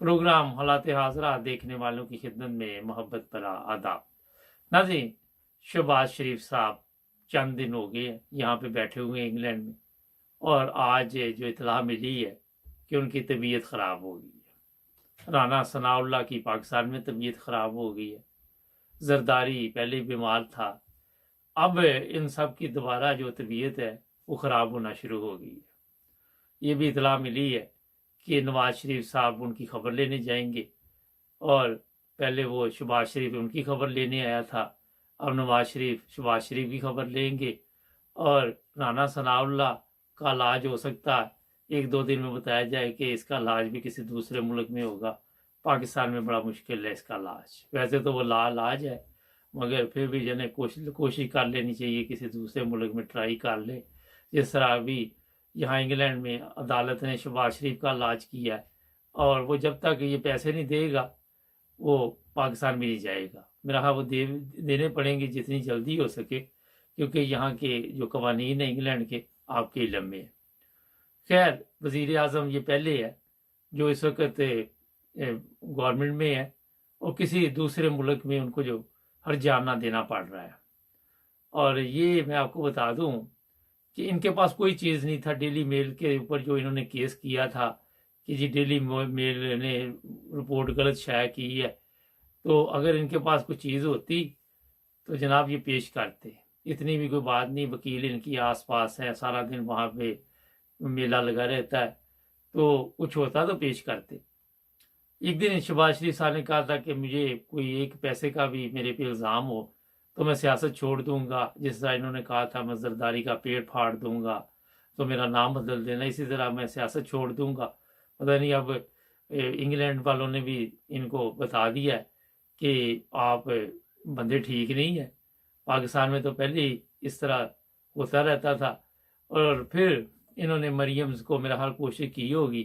Programme हालात हाजरा देखने वालों की खिदमत में मोहब्बत भरा आदाब। नाज़रीन, शहबाज शरीफ साहब चंद दिन हो गए यहाँ पे बैठे हुए हैं इंग्लैंड में, और आज जो इतला मिली है कि उनकी तबीयत ख़राब हो गई है। राना सनाउल्लाह की पाकिस्तान में तबीयत ख़राब हो गई है। जरदारी पहले बीमार था, अब इन सब की दोबारा जो तबीयत है वो ख़राब होना शुरू हो गई है। ये भी इतला मिली है कि नवाज शरीफ साहब उनकी खबर लेने जाएंगे, और पहले वो शहबाज शरीफ उनकी खबर लेने आया था, अब नवाज शरीफ शहबाज शरीफ की खबर लेंगे। और राना सनाउल्लाह का इलाज हो सकता है 1-2 दिन में बताया जाए कि इसका इलाज भी किसी दूसरे मुल्क में होगा। पाकिस्तान में बड़ा मुश्किल है इसका इलाज। वैसे तो वो लाइलाज है, मगर फिर भी जने कोशिश कर लेनी चाहिए, किसी दूसरे मुल्क में ट्राई कर ले। जिस तरह अभी यहाँ इंग्लैंड में अदालत ने शहबाज शरीफ का इलाज किया है, और वो जब तक ये पैसे नहीं देगा वो पाकिस्तान में नहीं जाएगा। मेरा ख्याल वो देने पड़ेंगे जितनी जल्दी हो सके, क्योंकि यहाँ के जो कवानीन है इंग्लैंड के आपके इलम में है। खैर, वज़ीर आज़म ये पहले है जो इस वक्त गवर्नमेंट में है, और किसी दूसरे मुल्क में उनको जो हर्जाना देना पड़ रहा है। और ये मैं आपको बता दूं कि इनके पास कोई चीज़ नहीं था। डेली मेल के ऊपर जो इन्होंने केस किया था कि जी डेली मेल ने रिपोर्ट गलत शाया की है, तो अगर इनके पास कोई चीज़ होती तो जनाब ये पेश करते। इतनी भी कोई बात नहीं, वकील इनकी आस पास है, सारा दिन वहाँ पे मेला लगा रहता है, तो कुछ होता तो पेश करते। एक दिन शहबाज शरीफ साहब ने कहा था कि मुझे कोई एक पैसे का भी मेरे पे इल्ज़ाम हो तो मैं सियासत छोड़ दूंगा। जिस तरह इन्होंने कहा था मैं जरदारी का पेड़ फाड़ दूंगा तो मेरा नाम बदल देना, इसी तरह मैं सियासत छोड़ दूंगा। पता नहीं अब इंग्लैंड वालों ने भी इनको बता दिया है कि आप बंदे ठीक नहीं है। पाकिस्तान में तो पहले ही इस तरह होता रहता था। और फिर इन्होंने मरियम्स को मेरा हाल कोशिश की होगी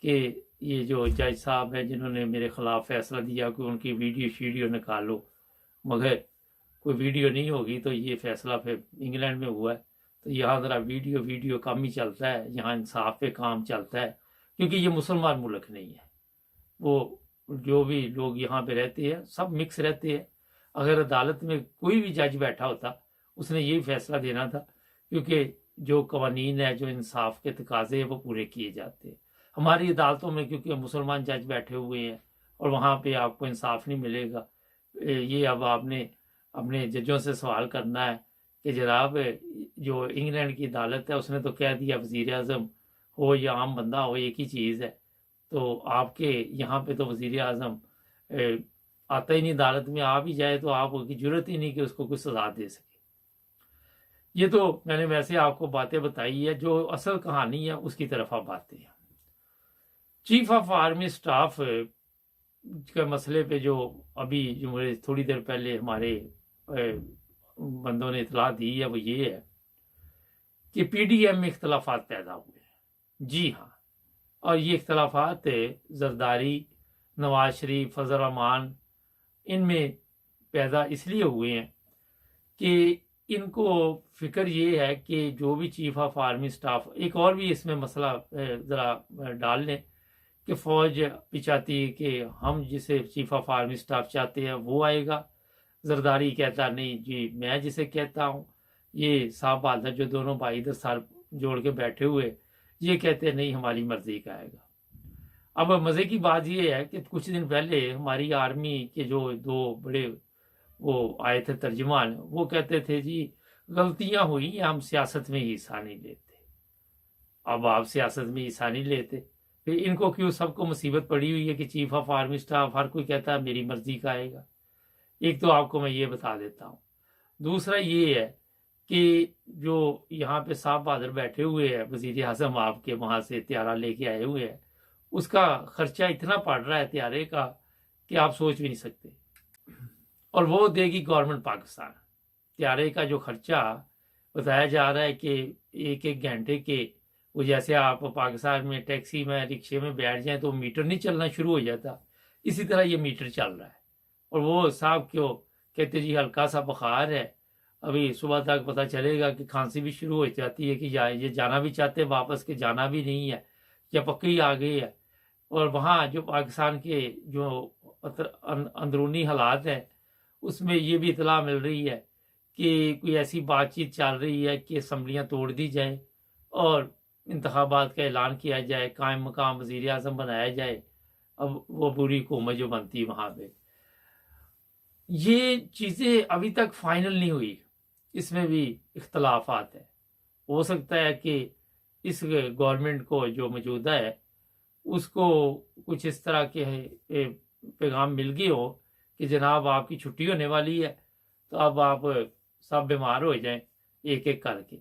कि ये जो जज साहब हैं जिन्होंने मेरे ख़िलाफ़ फैसला दिया कि उनकी वीडियो निकालो, मगर कोई वीडियो नहीं होगी। तो ये फैसला फिर इंग्लैंड में हुआ है। तो यहाँ ज़रा वीडियो कम ही चलता है, यहाँ इंसाफ पे काम चलता है, क्योंकि ये मुसलमान मुल्क नहीं है। वो जो भी लोग यहाँ पे रहते हैं सब मिक्स रहते हैं। अगर अदालत में कोई भी जज बैठा होता उसने यही फैसला देना था, क्योंकि जो कवानीन है, जो इंसाफ के तकाजे हैं वो पूरे किए जाते हैं। हमारी अदालतों में क्योंकि मुसलमान जज बैठे हुए हैं और वहाँ पे आपको इंसाफ नहीं मिलेगा। ये अब आपने अपने जजों से सवाल करना है कि जनाब जो इंग्लैंड की अदालत है उसने तो कह दिया वज़ीर आज़म हो या आम बंदा हो एक ही चीज़ है, तो आपके यहाँ पे तो वज़ीर आज़म आता ही नहीं, अदालत में आ भी जाए तो आपकी जरूरत ही नहीं कि उसको कोई सजा दे सके। ये तो मैंने वैसे आपको बातें बताई है, जो असल कहानी है उसकी तरफ आप आते हैं। चीफ ऑफ आर्मी स्टाफ के मसले पे जो अभी जो मुझे थोड़ी देर पहले हमारे बंदों ने इतला दी है वो ये है कि पीडीएम में इख्तलाफात पैदा हुए हैं। जी हाँ, और ये इख्तलाफात जरदारी, नवाज शरीफ, फजल रहमान इनमें पैदा इसलिए हुए हैं कि इनको फिक्र ये है कि जो भी चीफ ऑफ आर्मी स्टाफ, एक और भी इसमें मसला ज़रा डाल लें कि फ़ौज भी चाहती है कि हम जिसे चीफ ऑफ आर्मी स्टाफ चाहते हैं वो आएगा। जरदारी कहता नहीं जी मैं जिसे कहता हूँ। ये साहब बहादुर जो दोनों भाई इधर साल जोड़ के बैठे हुए ये कहते नहीं हमारी मर्जी का आएगा। अब मज़े की बात ये है कि कुछ दिन पहले हमारी आर्मी के जो 2 बड़े वो आए थे तर्जुमान, वो कहते थे जी गलतियां हुई, हम सियासत में हिस्सा नहीं लेते। अब आप सियासत में हिस्सा नहीं लेते, फिर इनको क्यों सबको मुसीबत पड़ी हुई है कि चीफ ऑफ आर्मी स्टाफ हर कोई कहता है मेरी मर्जी का आएगा। एक तो आपको मैं ये बता देता हूँ। दूसरा ये है कि जो यहाँ पे साहब बहादुर बैठे हुए हैं, वजीर आजम आपके वहाँ से त्यारा लेके आए हुए हैं, उसका खर्चा इतना पड़ रहा है त्यारे का कि आप सोच भी नहीं सकते। और वो देगी गवर्नमेंट पाकिस्तान। त्यारे का जो खर्चा बताया जा रहा है कि एक घंटे के वो जैसे आप पाकिस्तान में टैक्सी में रिक्शे में बैठ जाएं तो मीटर नहीं चलना शुरू हो जाता, इसी तरह ये मीटर चल रहा है। और वो साहब क्यों कहते जी हल्का सा बुखार है, अभी सुबह तक पता चलेगा कि खांसी भी शुरू हो जाती है कि ये जाना भी चाहते हैं वापस के जाना भी नहीं है या पक्के ही आ गए है। और वहाँ जो पाकिस्तान के जो अंदरूनी हालात है उसमें ये भी इतला मिल रही है कि कोई ऐसी बातचीत चल रही है कि असम्बलियाँ तोड़ दी जाए और इंतखाबात का ऐलान किया जाए, कायम मकाम वज़ीर आज़म बनाया जाए। अब वो पूरी हुकूमत जो बनती है वहाँ पे, ये चीज़ें अभी तक फाइनल नहीं हुई, इसमें भी इख्तलाफात है। हो सकता है कि इस गवर्नमेंट को जो मौजूदा है उसको कुछ इस तरह के पैगाम मिल गए हो कि जनाब आपकी छुट्टी होने वाली है, तो अब आप सब बीमार हो जाएं एक एक करके।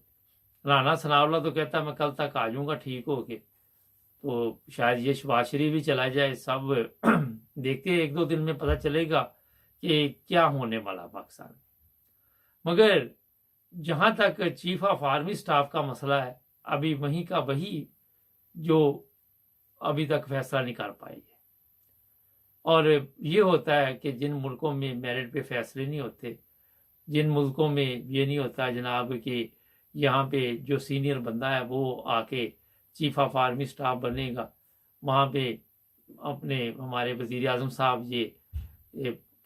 राना सनाउल्लाह तो कहता मैं कल तक आ जाऊंगा ठीक होके, तो शायद ये शहबाज शरीफ भी चला जाए। सब देखते हैं, एक दो दिन में पता चलेगा कि क्या होने वाला पाकिस्तान में। मगर जहां तक चीफ ऑफ आर्मी स्टाफ का मसला है, अभी वहीं का वही जो अभी तक फैसला नहीं कर पाई है। और ये होता है कि जिन मुल्कों में मेरिट पे फैसले नहीं होते, जिन मुल्कों में ये नहीं होता जनाब कि यहाँ पे जो सीनियर बंदा है वो आके चीफ ऑफ आर्मी स्टाफ बनेगा, वहाँ पे अपने हमारे वज़ीर आज़म साहब ये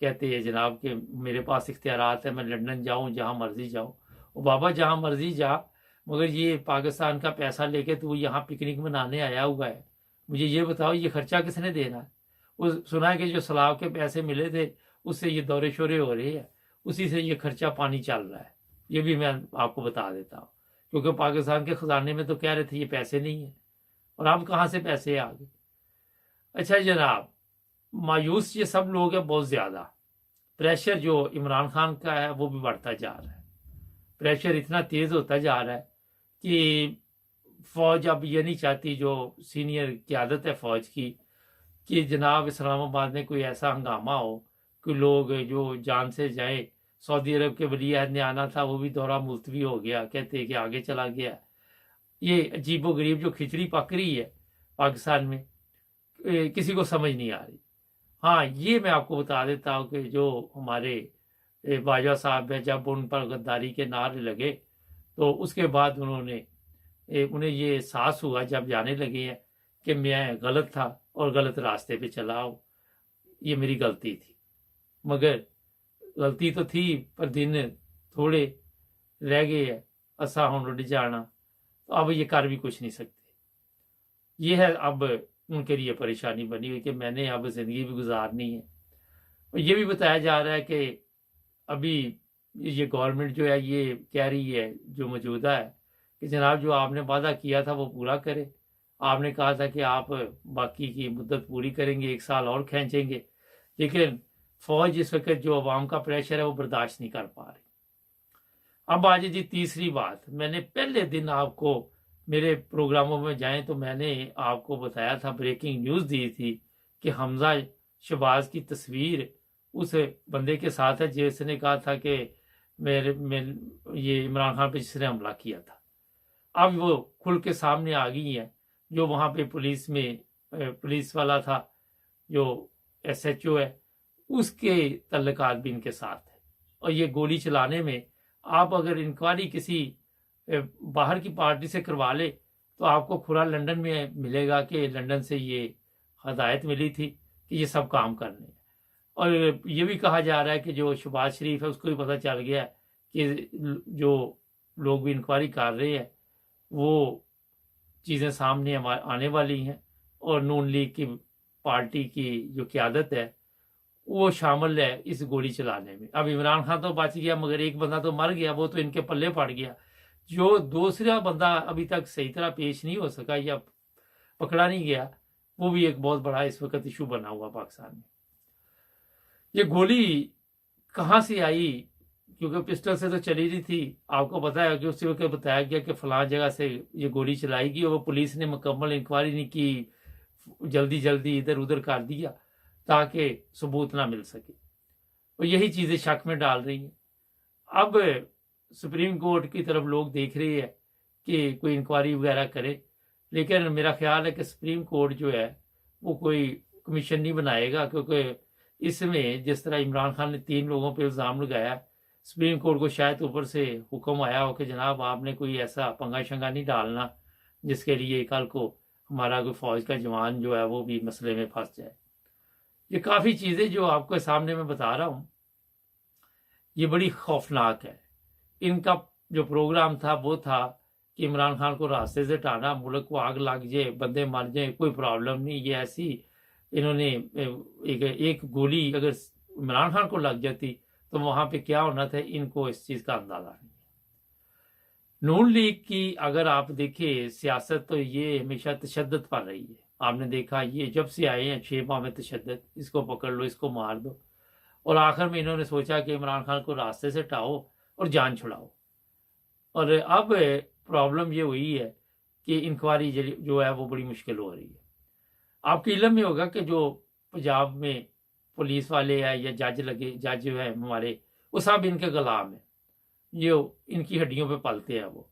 कहते हैं जनाब कि मेरे पास इख्तियारात है, मैं लंदन जाऊँ, जहाँ मर्जी जाऊँ। और बाबा जहाँ मर्जी जा, मगर ये पाकिस्तान का पैसा लेके तू यहाँ पिकनिक मनाने आया हुआ है, मुझे ये बताओ ये खर्चा किसने देना है? वो सुना है कि जो सलाब के पैसे मिले थे उससे ये दौरे शोरे हो रहे हैं, उसी से ये खर्चा पानी चल रहा है। ये भी मैं आपको बता देता हूँ, क्योंकि पाकिस्तान के खजाने में तो कह रहे थे ये पैसे नहीं है, और अब कहाँ से पैसे आ गए। अच्छा जनाब, मायूस ये सब लोग हैं बहुत ज़्यादा। प्रेशर जो इमरान खान का है वो भी बढ़ता जा रहा है, प्रेशर इतना तेज़ होता जा रहा है कि फ़ौज अब ये नहीं चाहती, जो सीनियर क़यादत है फ़ौज की, कि जनाब इस्लामाबाद में कोई ऐसा हंगामा हो कि लोग जो जान से जाए। सऊदी अरब के वली अहद ने आना था, वो भी दौरा मुलतवी हो गया, कहते हैं कि आगे चला गया। ये अजीबो गरीब जो खिचड़ी पक रही है पाकिस्तान में, किसी को समझ नहीं आ रही। हाँ, ये मैं आपको बता देता हूँ कि जो हमारे बाजवा साहब है, जब उन पर गद्दारी के नारे लगे तो उसके बाद उन्हें ये एहसास हुआ जब जाने लगे हैं कि मैं गलत था और गलत रास्ते पे चला हूँ, ये मेरी गलती थी। मगर गलती तो थी, पर दिन थोड़े रह गए है, असा हुण रुढ़ जाना, तो अब ये कर भी कुछ नहीं सकते। ये है अब उनके लिए परेशानी बनी हुई कि मैंने अब ज़िंदगी भी गुजारनी है। और ये भी बताया जा रहा है कि अभी ये गवर्नमेंट जो है ये कह रही है जो मौजूदा है कि जनाब जो आपने वादा किया था वो पूरा करें। आपने कहा था कि आप बाकी की मुद्दत पूरी करेंगे, 1 साल और खींचेंगे, लेकिन फ़ौज इस वक्त जो अवाम का प्रेशर है वो बर्दाश्त नहीं कर पा रही। अब आज जी तीसरी बात, मैंने पहले दिन आपको मेरे प्रोग्रामों में जाएं तो मैंने आपको बताया था, ब्रेकिंग न्यूज़ दी थी कि हमजा शहबाज की तस्वीर उस बंदे के साथ है जिसने कहा था कि ये इमरान खान पे जिसने हमला किया था। अब वो खुल के सामने आ गई है। जो वहाँ पे पुलिस वाला था, जो SHO है, उसके तल्लुकात भी इनके साथ है। और ये गोली चलाने में आप अगर इंक्वायरी किसी बाहर की पार्टी से करवा ले तो आपको खुला लंदन में मिलेगा कि लंदन से ये हदायत मिली थी कि ये सब काम करने हैं। और ये भी कहा जा रहा है कि जो शहबाज शरीफ है उसको भी पता चल गया कि जो लोग भी इंक्वायरी कर रहे हैं वो चीज़ें सामने आने वाली हैं, और नून लीग की पार्टी की जो क़यादत है वो शामिल है इस गोली चलाने में। अब इमरान खान तो बच गया, मगर एक बंदा तो मर गया, वो तो इनके पल्ले पड़ गया। जो दूसरा बंदा अभी तक सही तरह पेश नहीं हो सका या पकड़ा नहीं गया, वो भी एक बहुत बड़ा इस वक्त इशू बना हुआ पाकिस्तान में। ये गोली कहाँ से आई, क्योंकि पिस्टल से तो चली रही थी। आपको पता है कि उसी वक्त बताया गया कि फलां जगह से ये गोली चलाएगी, और वो पुलिस ने मुकम्मल इंक्वायरी नहीं की, जल्दी इधर उधर कर दिया ताकि सबूत ना मिल सके। और यही चीज़ें शक में डाल रही हैं। अब सुप्रीम कोर्ट की तरफ लोग देख रहे हैं कि कोई इंक्वायरी वगैरह करे, लेकिन मेरा ख्याल है कि सुप्रीम कोर्ट जो है वो कोई कमीशन नहीं बनाएगा, क्योंकि इसमें जिस तरह इमरान खान ने 3 लोगों पर इल्ज़ाम लगाया, सुप्रीम कोर्ट को शायद ऊपर से हुक्म आया हो कि जनाब आपने कोई ऐसा पंगा शंगा नहीं डालना जिसके लिए कल को हमारा कोई फौज का जवान जो है वो भी मसले में फंस जाए। ये काफ़ी चीज़ें जो आपके सामने मैं बता रहा हूँ ये बड़ी खौफनाक है। इनका जो प्रोग्राम था वो था कि इमरान खान को रास्ते से हटाना, मुल्क को आग लग जाए, बंदे मर जाए, कोई प्रॉब्लम नहीं। ये ऐसी इन्होंने एक गोली अगर इमरान खान को लग जाती तो वहां पे क्या होना था, इनको इस चीज़ का अंदाजा नहीं है। नून लीग की अगर आप देखें सियासत तो ये हमेशा तशद्दुद पर रही है। आपने देखा ये जब से आए हैं 6 माह में तशद्दुद, इसको पकड़ लो, इसको मार दो, और आखिर में इन्होंने सोचा कि इमरान खान को रास्ते से हटाओ और जान छुड़ाओ। और अब प्रॉब्लम ये हुई है कि इंक्वायरी जो है वो बड़ी मुश्किल हो रही है। आपके इल्म में होगा कि जो पंजाब में पुलिस वाले हैं या जज जो है हमारे, वो सब इनके गुलाम हैं, जो इनकी हड्डियों पे पलते हैं। वो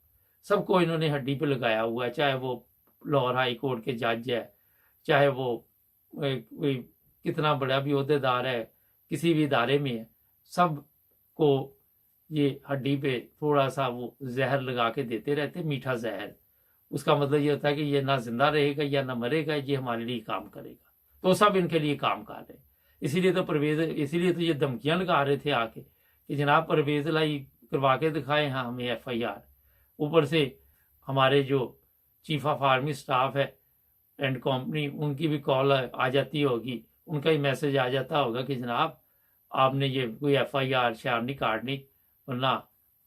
सबको इन्होंने हड्डी पे लगाया हुआ है, चाहे वो लाहौर हाई कोर्ट के जज है, चाहे वो कोई कितना बड़ा भी ओहदेदार है किसी भी इदारे में है, सब को ये हड्डी पे थोड़ा सा वो जहर लगा के देते रहते, मीठा जहर। उसका मतलब ये होता है कि ये ना जिंदा रहेगा या ना मरेगा, ये हमारे लिए काम करेगा। तो सब इनके लिए काम कर रहे हैं। इसीलिए तो ये धमकियां लगा रहे थे आके कि जनाब परवेज लाई करवा के दिखाए हाँ हमें FIR। ऊपर से हमारे जो चीफ ऑफ आर्मी स्टाफ है एंड कंपनी, उनकी भी कॉल आ जाती होगी, उनका ही मैसेज आ जाता होगा कि जनाब आपने ये कोई FIR शार नहीं काटनी, वरना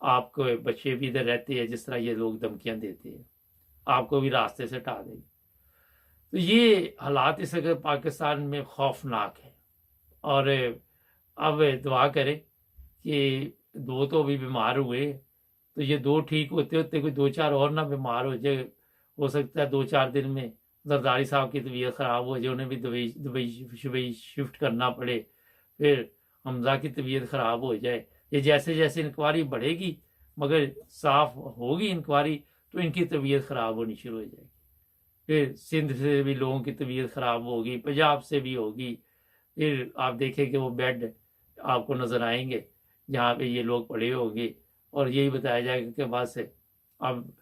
आपको बच्चे भी इधर रहते हैं, जिस तरह ये लोग धमकियां देते हैं, आपको भी रास्ते से हटा देंगे। तो ये हालात इस वक्त पाकिस्तान में खौफनाक है। और अब दुआ करें कि 2 तो अभी बीमार हुए, तो ये 2 ठीक होते होते कोई 2-4 और ना बीमार हो जाए। हो सकता है 2-4 दिन में जरदारी साहब की तबीयत ख़राब हो जाए, उन्हें भी दुबई शिफ्ट करना पड़े, फिर हमजा की तबीयत ख़राब हो जाए। ये जैसे जैसे इंक्वायरी बढ़ेगी मगर साफ होगी इंक्वायरी, तो इनकी तबीयत ख़राब होनी शुरू हो जाएगी। फिर सिंध से भी लोगों की तबीयत ख़राब होगी, पंजाब से भी होगी। फिर आप देखें कि वो बेड आपको नज़र आएंगे जहाँ पे ये लोग पड़े होंगे, और यही बताया जाएगा कि बस अब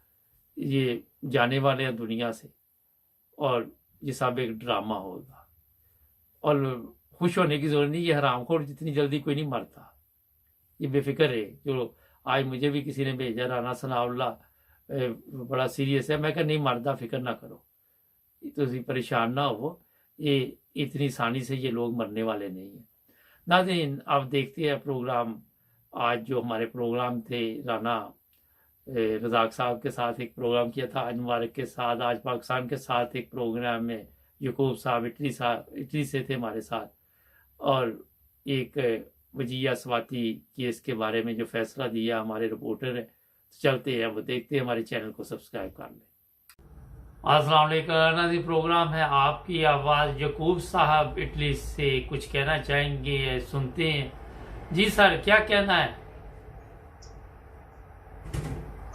ये जाने वाले हैं दुनिया से, और ये सब एक ड्रामा होगा। और खुश होने की जरूरत नहीं, ये हरामखोर जितनी जल्दी कोई नहीं मरता, ये बेफिक्र है। जो आज मुझे भी किसी ने भेजा राना सनाउल्ला बड़ा सीरियस है, मैं कहा नहीं मरदा, फिक्र ना करो, तो परेशान ना हो, ये इतनी आसानी से ये लोग मरने वाले नहीं है। नाज़रीन आप देखते हैं प्रोग्राम, आज जो हमारे प्रोग्राम थे राना रज़ाक साहब के साथ एक प्रोग्राम किया था, आज मुबारक के साथ, आज पाकिस्तान के साथ एक प्रोग्राम में यकूब साहब इटली से थे हमारे साथ, और एक वजिया स्वाति केस के बारे में जो फैसला दिया हमारे रिपोर्टर है। चलते हैं वो देखते हैं, हमारे चैनल को सब्सक्राइब कर लें। अस्सलाम वालेकुम नाज़रीन, प्रोग्राम है आपकी आवाज़। यकूब साहब इटली से कुछ कहना चाहेंगे, सुनते हैं। जी सर, क्या कहना है?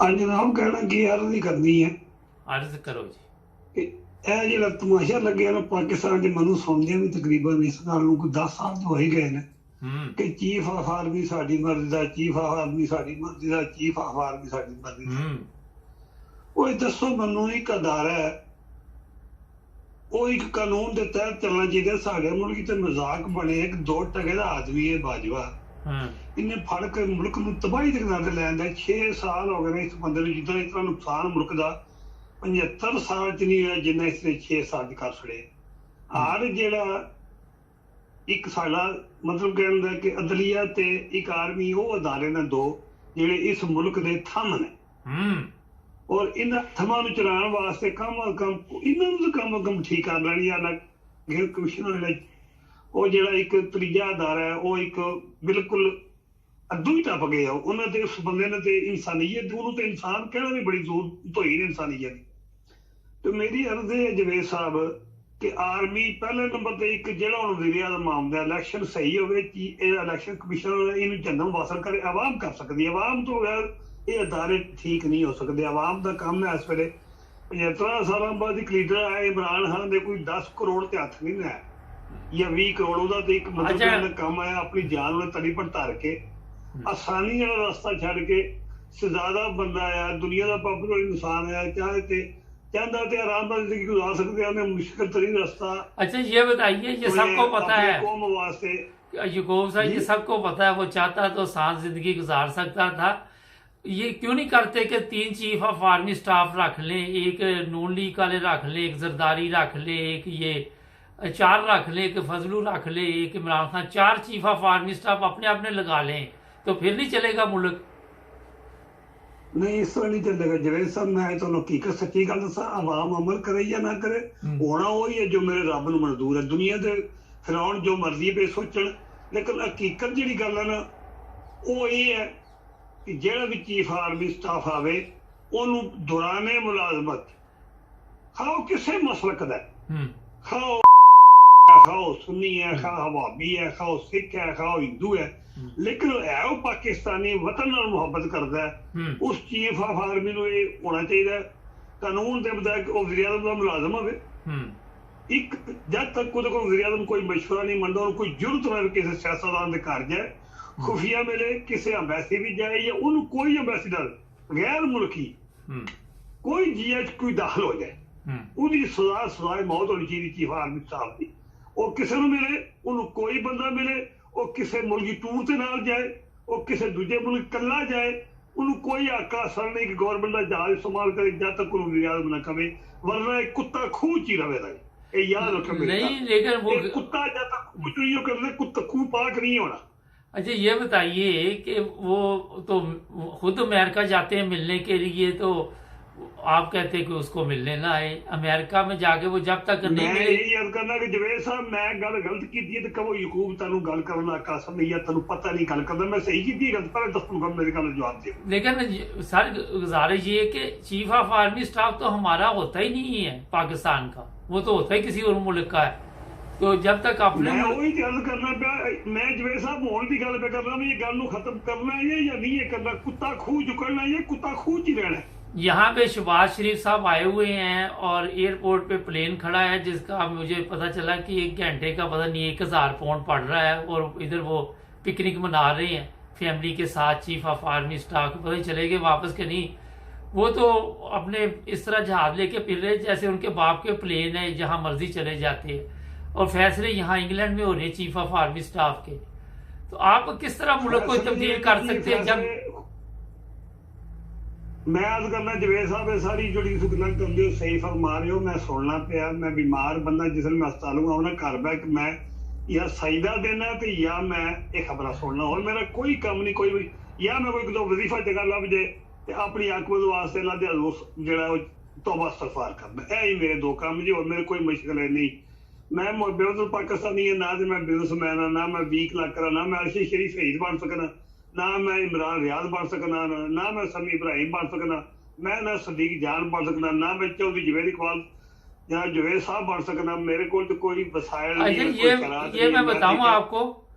जनाब कहना की अर्ज ही करनी है। अर्ज करो जी। जो तमाशा लगे ना पाकिस्तान के मनु सुनते भी तकरीबन इस गल को 10 साल तो हो ही गए ने कि चीफ ऑफ आर्मी साडी मर्जी दा, चीफ ऑफ आर्मी साडी मर्जी दा, चीफ ऑफ आर्मी साडी मर्जी दा। वो दसो मनु एक अदारा है, वो एक कानून के तहत चलना चाहिए। साढ़े मुल्क तो मजाक बने एक 2 टके का आदमी है बाजवा, इन्हें फड़ के मुल्क में तबाही के किनारे लैंदा। 6 साल हो गए इस बंदे जितना इतना नुकसान मुल्क का 75 साल च नहीं होया जिन्ना इसने 6 साल कर छड़े। हर जेड़ा एक साला मतलब कहना कि अदलिया ते एक आर्मी वो अदारे ने 2 जेड़े इस मुल्क के थम ने, और इन थमां नूं चलाउण वास्ते कम अज कम इन्हां नूं कम ठीक कर लैणी। या गैर कमिश्नर वो जेड़ा एक त्रीजा अदारा है वो एक बिल्कुल अद्दू ही टप गया। उन्हें ते उस बंदे ने ते इंसानियत उन्होंने ते इंसान कहना भी बड़ी दूर तो ही इंसानियत। तो मेरी अर्ज है जवेद साहब कि आर्मी पहले नंबर ते एक जेड़ा हुण वज़ीर आज़म मामला इलैक्शन सही होवे कि इलैक्शन कमिश्नर इन्हूं जन्म वासल करे, आवाम कर सकदी है। आवाम तो बगैर ये अदारे ठीक नहीं हो सकते। आवाम का काम है इस वेले 75 साल बाद एक लीडर आया इमरान खान दे कोई 10 करोड़ ते हथ नहीं है या 20 करोड़ ਉਹਦਾ ਤੇ ਇੱਕ ਮਤਲਬ ਕੰਮ ਆਇਆ ਆਪਣੀ ਜਾਨ ਨੂੰ ਤਲੀ ਪਰ ਧਰ ਕੇ ਆਸਾਨੀ ਨਾਲ ਰਸਤਾ ਛੱਡ ਕੇ ਸਜ਼ਾਦਾ ਬੰਦਾ ਆਇਆ, ਦੁਨੀਆ ਦਾ ਪॉपुलर ਇਨਸਾਨ ਆਇਆ, ਚਾਹੇ ਤੇ चाहता तो आराम से जिंदगी गुजार सकते हैं, मुश्किल तरीन रास्ता। अच्छा ये बताइए, ये सबको पता है कौम वास्ते, याकूब साहब, ये सबको पता है, वो चाहता तो आसान जिंदगी गुजार सकता था। ये क्यों नहीं करते कि 3 चीफ ऑफ आर्मी स्टाफ रख लें, एक नून लीग वाले रख लें, एक जरदारी रख लें, एक ये 4 रख लें, एक फजलू रख लें, एक Imran Khan, 4 chief of army staff अपने अपने लगा लें, तो फिर नहीं चलेगा मुल्क। नहीं इस तरह नहीं चलेगा जवेद साहब। मैं तो हकीकत सच्ची गल दसा, आवाम अमल करे या ना करे, होना वही है जो मेरे रब नूं मंजूर है। दुनिया दे फिरौन जो मर्जी पे सोचण, लेकिन हकीकत जिहड़ी गल है ना वो ये है कि ਜਿਹੜਾ भी चीफ आर्मी स्टाफ आवे ਉਹਨੂੰ ਦੌਰਾਨੇ ਮੁਲਾਜ਼ਮਤ ਖਾਓ ਕਿਸੇ ਮਸਲਕ ਦਾ, ਖਾਓ खाओ सुन्नी है, खाओ हवाबी है, खाओ सिख है, खाओ हिंदू है, लेकिन है वो पाकिस्तानी वतन नाल मुहब्बत करता है, उस चीफ ऑफ आर्मी ਨੂੰ ਇਹ ਹੋਣਾ ਚਾਹੀਦਾ ਕਾਨੂੰਨ ਦੇ ਮੁਤਾਬਕ ਉਹ ਵਜ਼ੀਰ ਆਜ਼ਮ ਦਾ ਮੁਲਾਜ਼ਮ ਹੋਵੇ। ਇੱਕ ਜਦ ਤੱਕ ਉਹਦੇ ਕੋਲ ਵਜ਼ੀਰ ਆਜ਼ਮ ਕੋਈ ਮਸ਼ਵਰਾ ਨਹੀਂ ਮੰਨਦਾ, ਉਹਨੂੰ ਕੋਈ ਜ਼ਰੂਰਤ ਨਾ ਕਿਸੇ ਸਿਆਸਤਦਾਨ ਦੇ ਘਰ ਜਾਏ, ਖੁਫੀਆ ਮਿਲੇ, ਕਿਸੇ ਅੰਬੈਸੀ ਵੀ ਜਾਏ ਜਾਂ ਉਹਨੂੰ ਕੋਈ ਅੰਬੈਸੀਡਰ ਗੈਰ ਮੁਲਕੀ ਕੋਈ ਜੀਐਚ ਕੋਈ ਦਾਖਲ ਹੋ ਜਾਏ, ਉਹਦੀ ਸਜ਼ਾ ਮੌਤ ਹੋਣੀ ਚਾਹੀਦੀ ਚੀਫ ਆਰਮੀ ਸਟਾਫ ਦੀ। ਉਹ ਕਿਸੇ ਨੂੰ ਮਿਲੇ, ਉਹਨੂੰ ਕੋਈ ਬੰਦਾ ਮਿਲੇ, ਉਹ ਕਿਸੇ ਮੁਲਕੀ ਟੂਰ ਤੇ ਨਾਲ ਜਾਏ, ਉਹ ਕਿਸੇ ਦੂਜੇ ਮੁਲਕ ਕੱਲਾ ਜਾਏ, ਉਹਨੂੰ ਕੋਈ ਆਕਾ ਅਸਰ ਨਹੀਂ ਕਿ ਗਵਰਨਮੈਂਟ ਦਾ ਜਹਾਜ਼ ਇਸਤੇਮਾਲ ਕਰੇ ਜਦ ਤੱਕ ਉਹਨੂੰ ਰਿਆਜ਼ ਨਾ ਕਵੇ, ਵਰਨਾ ਇਹ ਕੁੱਤਾ ਖੂਹ ਚ ਹੀ ਰਵੇਗਾ। ਇਹ ਯਾਦ ਰੱਖੋ नहीं, लेकिन वो कुत्ता जब तक कुछ नहीं करते कुत्ता खूह पाक नहीं होना। अच्छा ये बताइए कि वो तो खुद अमेरिका जाते हैं मिलने के लिए, तो आप कहते हैं कि उसको मिलने ना आए, अमेरिका में जाके वो जब तक नहीं मैं मिले। यही अर्ज करना कि जवेद साहब मैं गल गलत की तो कहो यकूब तेन गल करना कसम नहीं है, तेन पता नहीं गल करना मैं सही की गलत पर दसूंगा, मेरी गल जवाब दे। लेकिन सर गुजारिश ये कि चीफ ऑफ आर्मी स्टाफ तो हमारा होता ही नहीं है पाकिस्तान का, वो तो होता ही किसी और मुल्क का है। तो जब तक अपने मैं वही गल करना पे, मैं जवेद साहब होने की गल पे करना भी ये गल नूं खत्म करना है या नहीं है करना, कुत्ता खूह चुकना है, कुत्ता खूह च ही रहना है। यहाँ पे शहबाज शरीफ साहब आए हुए हैं और एयरपोर्ट पे प्लेन खड़ा है जिसका मुझे पता चला कि 1 घंटे का पता नहीं 1000 पाउंड पड़ रहा है, और इधर वो पिकनिक मना रहे हैं फैमिली के साथ, चीफ ऑफ आर्मी स्टाफ के, पता नहीं चलेंगे वापस के नहीं। वो तो अपने इस तरह जहाज लेके फिर रहे जैसे उनके बाप के प्लेन है, जहाँ मर्जी चले जाते हैं, और फैसले यहाँ इंग्लैंड में हो रहे चीफ ऑफ आर्मी स्टाफ के। तो आप किस तरह मुल्क को तब्दील कर सकते हैं जब मैं अर्ज करना जवेद साहब ये सारी जो गल करते हो सही फरमा रहे हो, मैं सुनना पाया, मैं बीमार बंदा जिस मैं अस्पताल आना घर बह के मैं या सईदा देना तो या मैं ये खबर सुनना, और मेरा कोई कम नहीं कोई भी, या मैं कोई दो वजीफा जगह लभ जाए तो अपनी आकबत वास्ते ला दे जो तौबा इस्तगफार करना, यही मेरे 2 काम जी, और मेरे कोई मुश्किल है नहीं। मैं बेवजह पाकिस्तानी है ना, मैं बिजनेसमैन हाँ, ना मैं 20 लाख करा, ना मैं अर्शी शरीफ शहीद बन सकना, ना मैं इमरान रियाज बन सकना, ना मैं समी इब्राहिम बन सकना, मैं ना सदीक जान बन सकना, ना मैं चौधरी जवेद इकबाल या जवेद साहब बन सकना, मेरे को तो कोई वसाइल नहीं है। ये मैं बताऊं आपको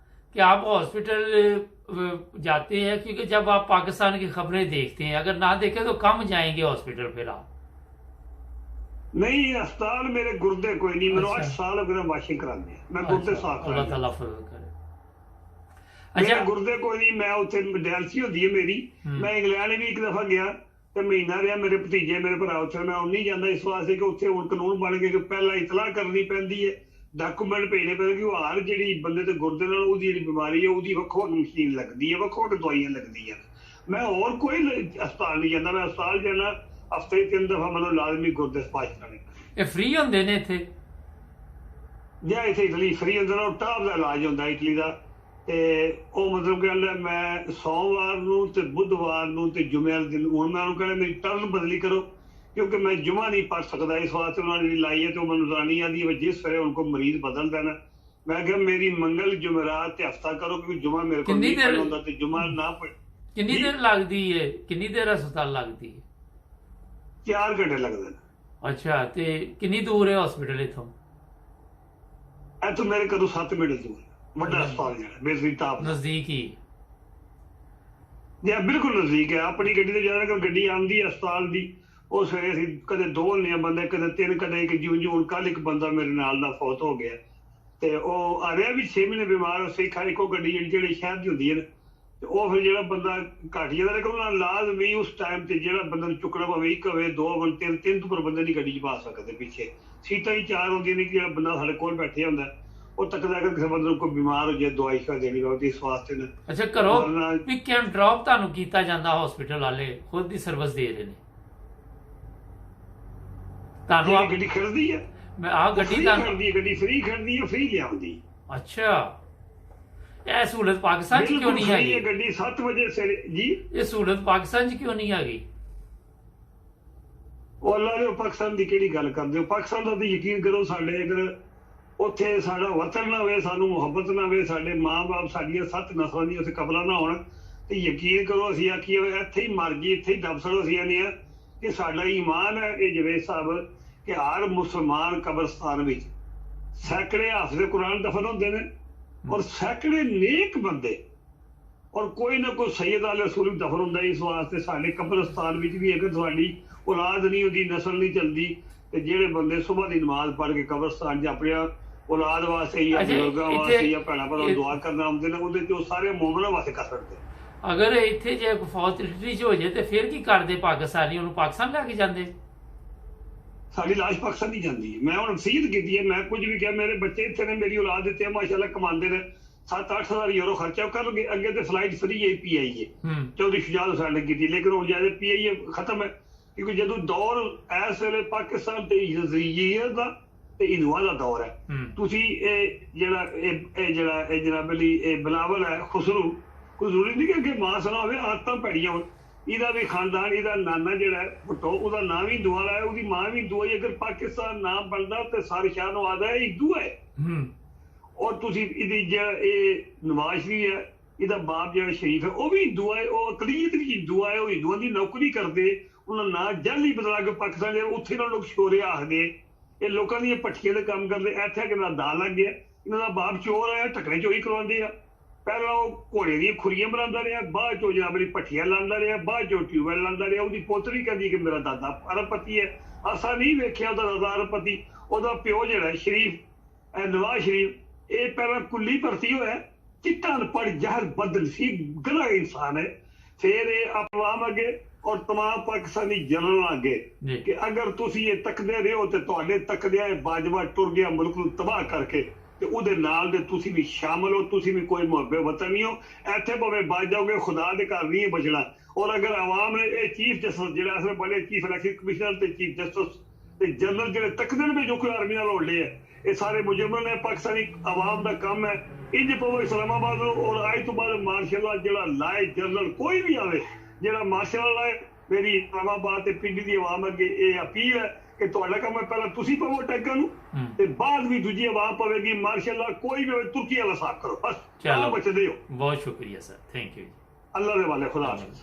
कि आप हॉस्पिटल जाते हैं, क्योंकि जब आप पाकिस्तान की खबरें देखते हैं, अगर ना देखें तो कम जाएंगे हॉस्पिटल फिर आप। नहीं अस्पताल मेरे गुर्दे कोई नहीं, मेरे 8 साल अगर वाशिंग कराने मैं गुर्दे साफ अल्लाह ताला फजल करे। अच्छा गुर्दे कोई नहीं, मैं उत्थे डायलिसिस होती है मेरी, मैं इंग्लैंड भी 1 दफा गया तो महीना रहा, मेरे भतीजे मेरे भरा उत्थे, मैं नहीं जाता इस वास्ते कि उत्थे हुण कानून बन गए कि पहला इतलाह करनी पैंदी है, डॉक्यूमेंट भेजने पैंदे कि हर जिहड़ी बंदे ते गुर्दे नाल ओहदी जिहड़ी बीमारी है ओहदी वक्खो वक्ख मशीन लगदी है, वक्खो वक्ख दवाइयां लगदियां। मैं और कोई अस्पताल नहीं जाता, मैं अस्पताल जाना हफ्ते 3 दफा मतलब लाजमी गुर्दे स्पाश कराने। ये फ्री होंदे ने इत्थे ਜਾਂ इत्थे इटली फ्री ਹੁੰਦਾ ਨਾ, ਟਾਪ ਦਾ ਇਲਾਜ ਹੁੰਦਾ ਇਟਲੀ ਦਾ, ਤੇ ਉਹ ਮਤਲਬ ਕਹਿੰਦਾ ਮੈਂ ਸੋਮਵਾਰ ਨੂੰ ਤੇ ਬੁੱਧਵਾਰ ਨੂੰ ਤੇ ਜੁਮੇਰ ਦਿਨ, ਹੁਣ ਮੈਂ ਉਹਨੂੰ ਕਹਿੰਦਾ ਮੇਰੀ ਟਰਨ ਬਦਲੀ ਕਰੋ क्योंकि मैं जुमा नहीं पढ़ सकता, इस वास्ते उन्होंने लाई है तो मैं रानी आदि है जिस तरह उनको मरीज बदल देना, मैं क्या मेरी मंगल जुमेरात ते हफ्ता करो क्योंकि जुमा मेरे को नहीं पढ़ना होता ते जुमा ना पढ़। कितनी देर लगती है, कितनी देर अस्पताल लगती है? 4 घंटे लगते हैं। अच्छा ते कितनी दूर है हॉस्पिटल इथों? इथों मेरे कदों 7 मिनट दूर बड़ा अस्पताल है बेसरी ताप नजदीक ही या बिल्कुल नजदीक है। अपनी गड्डी ते जाना, गड्डी आंदी अस्पताल दी, ਉਹ ਸਵੇਰੇ ਅਸੀਂ ਕਦੇ 2 ਹੁੰਦੇ ਬੰਦੇ, ਕਦੇ 3, ਕਦੇ 1, ਜਿਉਂ ਹੁਣ ਕੱਲ ਇੱਕ ਬੰਦਾ ਮੇਰੇ ਨਾਲ ਦਾ ਫੌਤ ਹੋ ਗਿਆ ਤੇ ਉਹ ਆ ਰਿਹਾ ਵੀ 6 ਮਹੀਨੇ ਬਿਮਾਰ ਹੋ, ਸਿੱਖਾ ਇੱਕੋ ਗੱਡੀ ਜਿਹੜੀ ਸ਼ਹਿਰ ਦੀ ਹੁੰਦੀ ਹੈ ਤੇ ਉਹ ਫਿਰ ਜਿਹੜਾ ਬੰਦਾ ਘੱਟ ਜਾਂਦਾ ਲੇਕਿन ਉਹਨਾਂ ਲਾਜ਼ਮੀ ਉਸ ਟਾਈਮ ਤੇ ਜਿਹੜਾ ਬੰਦੇ ਨੂੰ ਚੁੱਕਣਾ ਪਵੇ, ਇੱਕ ਹੋਵੇ, ਦੋ ਹੋਣ, ਤਿੰਨ ਤੋਂ ਪਰ ਬੰਦੇ ਨਹੀਂ ਗੱਡੀ 'ਚ ਪਾ ਸਕਦੇ। ਪਿੱਛੇ ਸੀਟਾਂ ਹੀ 4 ਹੁੰਦੀਆਂ ਨੇ ਕਿ ਜਿਹੜਾ ਬੰਦਾ ਸਾਡੇ ਕੋਲ ਬੈਠਿਆ ਹੁੰਦਾ ਉਹ ਤੱਕਦਾ ਕਿ ਕਿਸੇ ਬੰਦੇ ਨੂੰ ਕੋਈ ਬਿਮਾਰ ਹੋ ਜਾਏ, ਦਵਾਈ ਖਾ ਦੇਣੀ ਹੋਵੇ ਇਸ ਵਾਸਤੇ ਨਾ। ਅੱਛਾ, ਕਰੋ ਪਿਕ ਐਂਡ ਡ੍ਰੌਪ ਤੁਹਾਨੂੰ ਕੀਤਾ ਜਾਂਦਾ, ਹਸਪੀਟਲ ਵਾਲੇ ਖੁਦ ਦੀ ਸਰਵਿਸ ਦੇ ਰਹੇ ਨੇ ਤੁਹਾਨੂੰ? ਗੱਡੀ ਖੜਦੀ ਹੈ, ਮੈਂ ਆਹ ਗੱਡੀ ਖੜਦੀ ਹੈ, ਗੱਡੀ ਫ੍ਰੀ ਖੜਦੀ ਹੈ, ਫ੍ਰੀ ਲਿਆਉਂਦੀ। ਅੱਛਾ, ਇਹ ਸਹੂਲਤ ਪਾਕਿਸਤਾਨ 'ਚ ਕਿਉਂ ਨਹੀਂ ਹੈਗੀ? ਇਹ ਗੱਡੀ 7 ਵਜੇ ਸਵੇਰੇ ਜੀ, ਇਹ ਸਹੂਲਤ ਪਾਕਿਸਤਾਨ 'ਚ ਕਿਉਂ ਨਹੀਂ ਹੈਗੀ? ਉਹ ਅੱਲਾ ਨੇ ਪਾਕਿਸਤਾਨ ਦੀ ਕਿਹੜੀ ਗੱਲ ਕਰਦੇ ਹੋ? ਪਾਕਿਸਤਾਨ ਦਾ ਤਾਂ ਯਕੀਨ ਕਰੋ, ਸਾਡੇ ਅਗਰ ਉੱਥੇ ਸਾਡਾ ਵਤਨ ਨਾ ਹੋਵੇ, ਸਾਨੂੰ ਮੁਹੱਬਤ ਨਾ ਹੋਵੇ, ਸਾਡੇ ਮਾਂ-ਬਾਪ ਸਾਡੀਆਂ 7 ਨਸਲਾਂ ਦੀਆਂ ਉੱਥੇ ਕਬਰਾਂ ਨਾ ਹੋਣ, ਤੇ ਯਕੀਨ ਕਰੋ ਅਸੀਂ ਆਖੀਏ ਇੱਥੇ ਹੀ ਮਰ ਗਈ, ਇੱਥੇ ਹੀ ਦਬ ਸੜੋ। ਅਸੀਂ ਆਨੇ ਆ ਕਿ ਸਾਡਾ ਈਮਾਨ ਹੈ ਇਹ ਜਵੇਦ ਸਾਹਿਬ ਕਿ ਹਰ ਮੁਸਲਮਾਨ ਕਬਰਸਤਾਨ ਵਿੱਚ ਸੈਂਕੜੇ ਹਾਫਿਜ਼ ਕੁਰਾਨ ਦਫਨ ਹੁੰਦੇ ਨੇ ਔਰ ਸੈਂਕੜੇ ਨੇਕ ਬੰਦੇ ਔਰ ਕੋਈ ਨਾ ਕੋਈ ਸੈਯਦ ਅਲ ਰਸੂਲ ਦਫਨ ਹੁੰਦਾ। ਇਸ ਵਾਸਤੇ ਸਾਡੇ ਕਬਰਸਤਾਨ ਵਿੱਚ ਵੀ ਅਗਰ ਤੁਹਾਡੀ ਔਲਾਦ ਨਹੀਂ ਹੁੰਦੀ, ਨਸਲ ਨਹੀਂ ਚੱਲਦੀ, ਤੇ ਜਿਹੜੇ ਬੰਦੇ ਸੁਬਹ ਦੀ ਨਮਾਜ਼ ਪੜ੍ਹ ਕੇ ਕਬਰਸਤਾਨ 'ਚ ਆਪਣਿਆਂ ਔਲਾਦ ਵਾਸਤੇ ਜਾਂ ਬਜ਼ੁਰਗਾਂ ਵਾਸਤੇ ਜਾਂ ਭੈਣਾਂ ਭਰਾਵਾਂ ਦੁਆ ਕਰਨਾ ਆਉਂਦੇ ਨੇ, ਉਹਦੇ 'ਚ ਉਹ ਸਾਰੇ ਮੂਮਨਾਂ ਵਾਸਤੇ ਕਰ ਸਕਦੇ। ਅਗਰ ਇੱਥੇ ਜੇ ਫੌਜ ਇਟਲੀ 'ਚ ਹੋ ਜਾਏ ਤੇ ਫਿਰ ਕੀ ਕਰਦੇ ਪਾਕਿਸਤਾਨੀ? ਉਹਨੂੰ ਪਾਕਿਸਤਾਨ ਲੈ ਕੇ ਜਾਂਦੇ? ਸਾਡੀ ਲਾਸ਼ ਪਾਕਿਸਤਾਨ ਨਹੀਂ ਜਾਂਦੀ। ਮੈਂ ਹੁਣ ਨਸੀਹਤ ਕੀਤੀ ਹੈ, ਮੈਂ ਕੁਝ ਵੀ ਕਿਹਾ, ਮੇਰੇ ਬੱਚੇ ਇੱਥੇ ਨੇ, ਮੇਰੀ ਔਲਾਦ ਇੱਥੇ ਹੈ, ਮਾਸ਼ਾਅੱਲਾ ਕਮਾਉਂਦੇ ਨੇ, 7-8 ਹਜ਼ਾਰ ਯੂਰੋ ਖਰਚਾ ਕਰਨਗੇ। ਅੱਗੇ ਤੇ ਫਲਾਈਟ ਫਰੀ ਹੈ PIA, ਚੌਧਰੀ ਸ਼ੁਜਾਤ ਹੁਸੈਨ ਨੇ ਕੀਤੀ, ਲੇਕਿਨ ਹੁਣ ਜਦ PIA ਖਤਮ ਹੈ ਕਿਉਂਕਿ ਜਦੋਂ ਦੌਰ ਇਸ ਵੇਲੇ ਪਾਕਿਸਤਾਨ ਤੇ ਯਜ਼ੀਦ ਦਾ ਤੇ ਹਿੰਦੂਆਂ ਦਾ ਦੌਰ ਹੈ। ਤੁਸੀਂ ਇਹ ਜਿਹੜਾ ਜਨਾਬ ਅਲੀ ਇਹ ਬਿਲਾਵਲ ਹੈ ਖੁਸਰੂ, ਕੋਈ ਜ਼ਰੂਰੀ ਨਹੀਂ ਕਿ ਅੱਗੇ ਮਾਂ ਸੁਣਾ ਹੋਵੇ, ਆਦਤਾਂ ਭੈੜੀਆਂ ਹੋਣ। ਇਹਦਾ ਵੀ ਖਾਨਦਾਨ, ਇਹਦਾ ਨਾਨਾ ਜਿਹੜਾ ਹੈ ਭੁੱਟੋ, ਉਹਦਾ ਨਾਂ ਵੀ ਹਿੰਦੂ ਵਾਲਾ ਹੈ, ਉਹਦੀ ਮਾਂ ਵੀ ਹਿੰਦੂ ਹੈ। ਅਗਰ ਪਾਕਿਸਤਾਨ ਨਾ ਬਣਦਾ ਤੇ ਸਾਰੇ ਸ਼ਾਹ ਨੂੰ ਆਦਾ ਹੈ ਹਿੰਦੂ ਹੈ। ਔਰ ਤੁਸੀਂ ਇਹਦੀ ਜਿਹੜਾ ਇਹ ਨਵਾਜ਼ ਸ਼ਰੀਫ ਹੈ, ਇਹਦਾ ਬਾਪ ਜਿਹੜਾ ਸ਼ਰੀਫ ਹੈ ਉਹ ਵੀ ਹਿੰਦੂ ਹੈ, ਉਹ ਅਕਲੀਅਤ ਵੀ ਹਿੰਦੂ ਹੈ, ਉਹ ਹਿੰਦੂਆਂ ਦੀ ਨੌਕਰੀ ਕਰਦੇ। ਉਹਨਾਂ ਨਾਂ ਜਾਲੀ ਬਦਲਾ ਕੇ ਪਾਕਿਸਤਾਨ ਦੇ ਉੱਥੇ ਨਾਲ ਲੋਕ ਸ਼ੋਰੇ ਆਖਦੇ, ਇਹ ਲੋਕਾਂ ਦੀਆਂ ਭੱਠੀਆਂ ਦੇ ਕੰਮ ਕਰਦੇ। ਇੱਥੇ ਕਿ ਨਾ ਦਾ ਲੱਗ ਗਿਆ, ਇਹਨਾਂ ਦਾ ਬਾਪ ਚੋਰ ਹੈ, ਢੱਕਣੇ ਚੋਰੀ ਕਰਵਾਉਂਦੇ ਆ। ਪਹਿਲਾਂ ਉਹ ਘੋੜੇ ਦੀਆਂ ਖੁਰੀਆਂ ਬਣਾਉਂਦਾ ਰਿਹਾ, ਬਾਅਦ ਚੋਂ ਜਨਾਬ ਮੇਰੀ ਭੱਠੀਆਂ ਲਾਉਂਦਾ ਰਿਹਾ, ਬਾਅਦ ਚੋਂ ਟਿਊਬਵੈਲ ਲਾਉਂਦਾ ਰਿਹਾ। ਉਹਦੀ ਪੋਤਰੀ ਕਹਿੰਦੀ ਕਿ ਮੇਰਾ ਦਾਦਾ ਅਰਬਪਤੀ ਹੈ। ਅਸਾਂ ਨਹੀਂ ਵੇਖਿਆ ਉਹਦਾ ਦਾਦਾ ਅਰਬਪਤੀ। ਉਹਦਾ ਪਿਓ ਜਿਹੜਾ ਸ਼ਰੀਫ ਨਵਾਜ਼ ਸ਼ਰੀਫ, ਇਹ ਪਹਿਲਾਂ ਕੁੱਲੀ ਭਰਤੀ ਹੋਇਆ, ਚਿੱਟਾ ਅਨਪੜ੍ਹ ਜਹਲ ਬਦਲ ਸੀ, ਗਲਾ ਇਨਸਾਨ ਹੈ। ਫਿਰ ਇਹ ਅਪਵਾਮ ਅੱਗੇ ਔਰ तमाम पाकिस्तानी जनरल अगे कि अगर तुसी ये तकदे रहे हो तो तुहाडे तकदियां बाजवा टुर गया मुल्क नूं तबाह करके ते उहदे नाल दे तुसी भी शामिल हो, तुसी भी कोई मुहब्बे वतन नहीं हो। इत्थे भावें बच जाओगे, खुदा दे घर नहीं बचना। और अगर आवाम ने ये चीफ जस्टिस जिहड़ा अस बने चीफ इलेक्शन कमिश्नर ते चीफ जस्टिस ते जनरल जिहड़े तकदे ने जो कोई आर्मी नाल होले है, ये सारे मुजरिम ने, पाकिस्तानी आवाम दा काम है। इंज पवो इस्लामाबाद और अज तो बाद मार्शल जिहड़ा लाए जनरल कोई भी आवे, ਜਿਹੜਾ ਮਾਰਸ਼ਲ ਵਾਲਾ ਹੈ, ਮੇਰੀ ਇਸਲਾਮਾਬਾਦ ਤੇ ਪਿੰਡ ਦੀ ਆਵਾਮ ਅੱਗੇ ਇਹ ਅਪੀਲ ਹੈ ਕਿ ਤੁਹਾਡਾ ਕੰਮ ਹੈ ਪਹਿਲਾਂ ਤੁਸੀਂ ਪਵੋ ਟੈਕਾਂ ਨੂੰ ਤੇ ਬਾਅਦ ਵੀ ਦੂਜੀ ਆਵਾਮ ਪਵੇਗੀ। ਮਾਰਸ਼ਲ ਕੋਈ ਵੀ ਹੋਵੇ ਤੁਰਕੀ ਵਾਲਾ ਸਾਫ ਕਰੋ, ਬਸ ਚਲੋ ਬਚਦੇ ਹੋ। बहुत शुक्रिया सर, थैंक यू। अल्लाह के वाले, खुदा हाफिज़।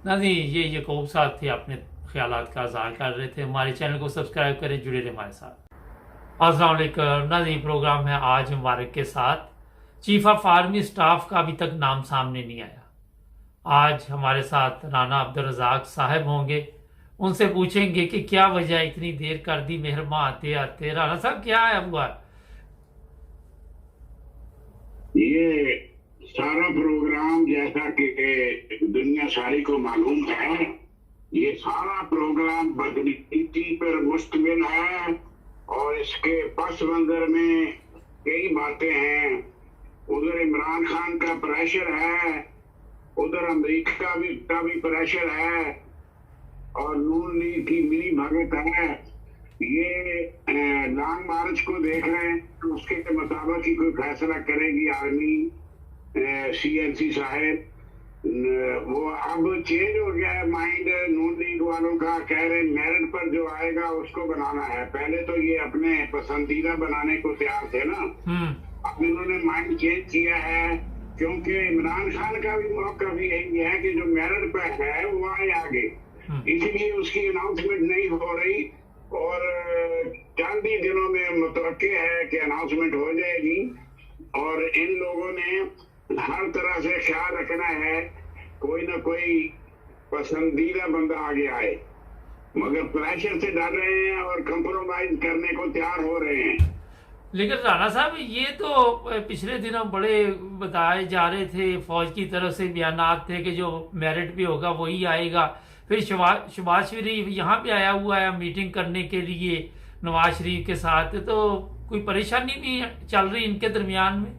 नाज़रीन, ये यकूब साहब थे, अपने ख्यालात का इज़हार कर रहे थे। हमारे चैनल को सब्सक्राइब करें, जुड़े रहे हमारे साथ। अस्सलाम वालेकुम। नाज़रीन, प्रोग्राम है आज मुबारक के साथ। चीफ ऑफ आर्मी स्टाफ का अभी तक नाम सामने नहीं आया। आज हमारे साथ राना अब्दुल रज़ाक साहब होंगे, उनसे पूछेंगे कि क्या वजह इतनी देर कर दी मेहरमा आते आते। राना साहब, क्या है हुआ? ये सारा प्रोग्राम, जैसा कि दुनिया सारी को मालूम है, ये सारा प्रोग्राम बदनीति पर मुश्तमिल है और इसके पस मंजर में कई बातें हैं। उधर इमरान खान का प्रेशर है, उधर अमेरिका का भी प्रेशर है और नून लीग की मिली भगत है। ये लॉन्ग मार्च को देख रहे हैं तो उसके मुताबिक ही कोई फैसला करेगी आर्मी, CNC साहब। वो अब चेंज हो गया है माइंड नून लीग वालों का, कह रहे मेरिट पर जो आएगा उसको बनाना है। पहले तो ये अपने पसंदीदा बनाने को तैयार थे ना, अब इन्होंने माइंड चेंज किया है क्योंकि इमरान खान का भी मौका भी यही है कि जो मेरिट पर है वो आए आगे, इसलिए उसकी अनाउंसमेंट नहीं हो रही और चंद ही दिनों में मुतवक्के है कि अनाउंसमेंट हो जाएगी। और इन लोगों ने हर तरह से ख्याल रखना है कोई ना कोई पसंदीदा बंदा आगे आए, मगर प्रेशर से डर रहे हैं और कंप्रोमाइज करने को तैयार हो रहे हैं। लेकिन राणा साहब ये तो पिछले दिनों बड़े बताए जा रहे थे, फौज की तरफ से बयानात थे कि जो मेरिट पे होगा वही आएगा। फिर शहबाज शरीफ यहाँ पे आया हुआ है मीटिंग करने के लिए नवाज शरीफ के साथ, तो कोई परेशानी भी चल रही इनके दरमियान में?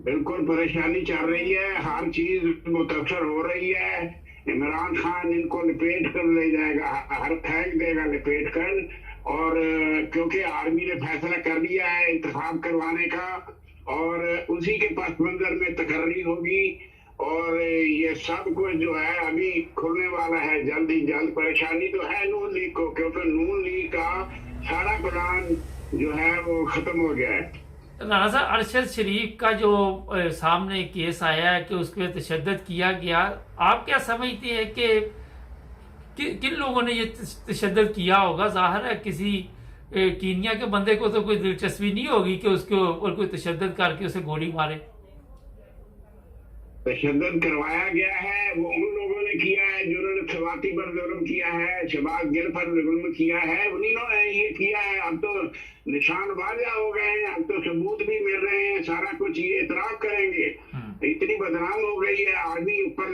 बिल्कुल परेशानी चल रही है, हर चीज मुतासर हो रही है। इमरान खान इनको लपेट कर ले जाएगा, हर फेंक देगा लपेट कर। और क्योंकि आर्मी ने फैसला कर लिया है इंतखाब करवाने का, और उसी के पस मंजर में तकर्री होगी, और ये सब कुछ जो है अभी खुलने वाला है जल्द ही जल्द। परेशानी तो है नून लीग को, क्योंकि नून लीग का सारा प्लान जो है वो खत्म हो गया है। राणा साहब, अरशद शरीफ का जो सामने केस आया है कि उस पर तशद्दुद किया गया, आप क्या समझते हैं कि किन लोगों ने ये तशद्दुद किया होगा? जाहिर है किसी कीनिया के बंदे को तो कोई दिलचस्पी नहीं होगी कि उसके ऊपर कोई तशद्दुद करके उसे गोली मारे। तशद्दुद करवाया गया है वो उन लोगों ने किया है जिन्होंने खवाती पर जुल्म किया है, शहबाज गिल पर जुल्म किया है, उन्हीं ने ये किया है। अब तो निशान वाज़ेह हो गए हैं, अब तो सबूत भी मिल रहे हैं, सारा कुछ ये इतराफ करेंगे। इतनी बदनाम हो गई है आर्मी अपर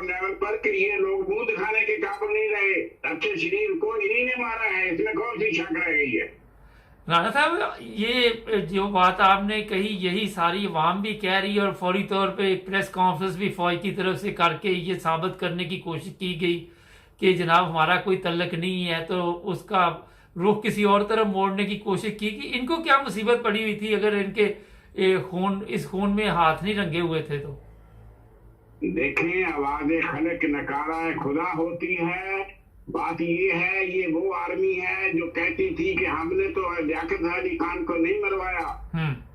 लेवल पर कि ये लोग मुंह दिखाने के काबिल नहीं रहे। अरशद शरीफ को इन्हीं ने मारा है, इसमें कौन सी शक रह गई है? राणा साहब, ये जो बात आपने कही यही सारी अवाम भी कह रही है, और फौरी तौर पे एक प्रेस कॉन्फ्रेंस भी फौज की तरफ से करके ये साबित करने की कोशिश की गई कि जनाब हमारा कोई तल्लक नहीं है, तो उसका रुख किसी और तरफ मोड़ने की कोशिश की कि इनको क्या मुसीबत पड़ी हुई थी अगर इनके इस खून में हाथ नहीं रंगे हुए थे तो? देखें, आवाज़ खलक नकारा खुदा होती है। बात ये है, ये वो आर्मी है जो कहती थी कि हमने तो लियाकत अली खान को नहीं मरवाया।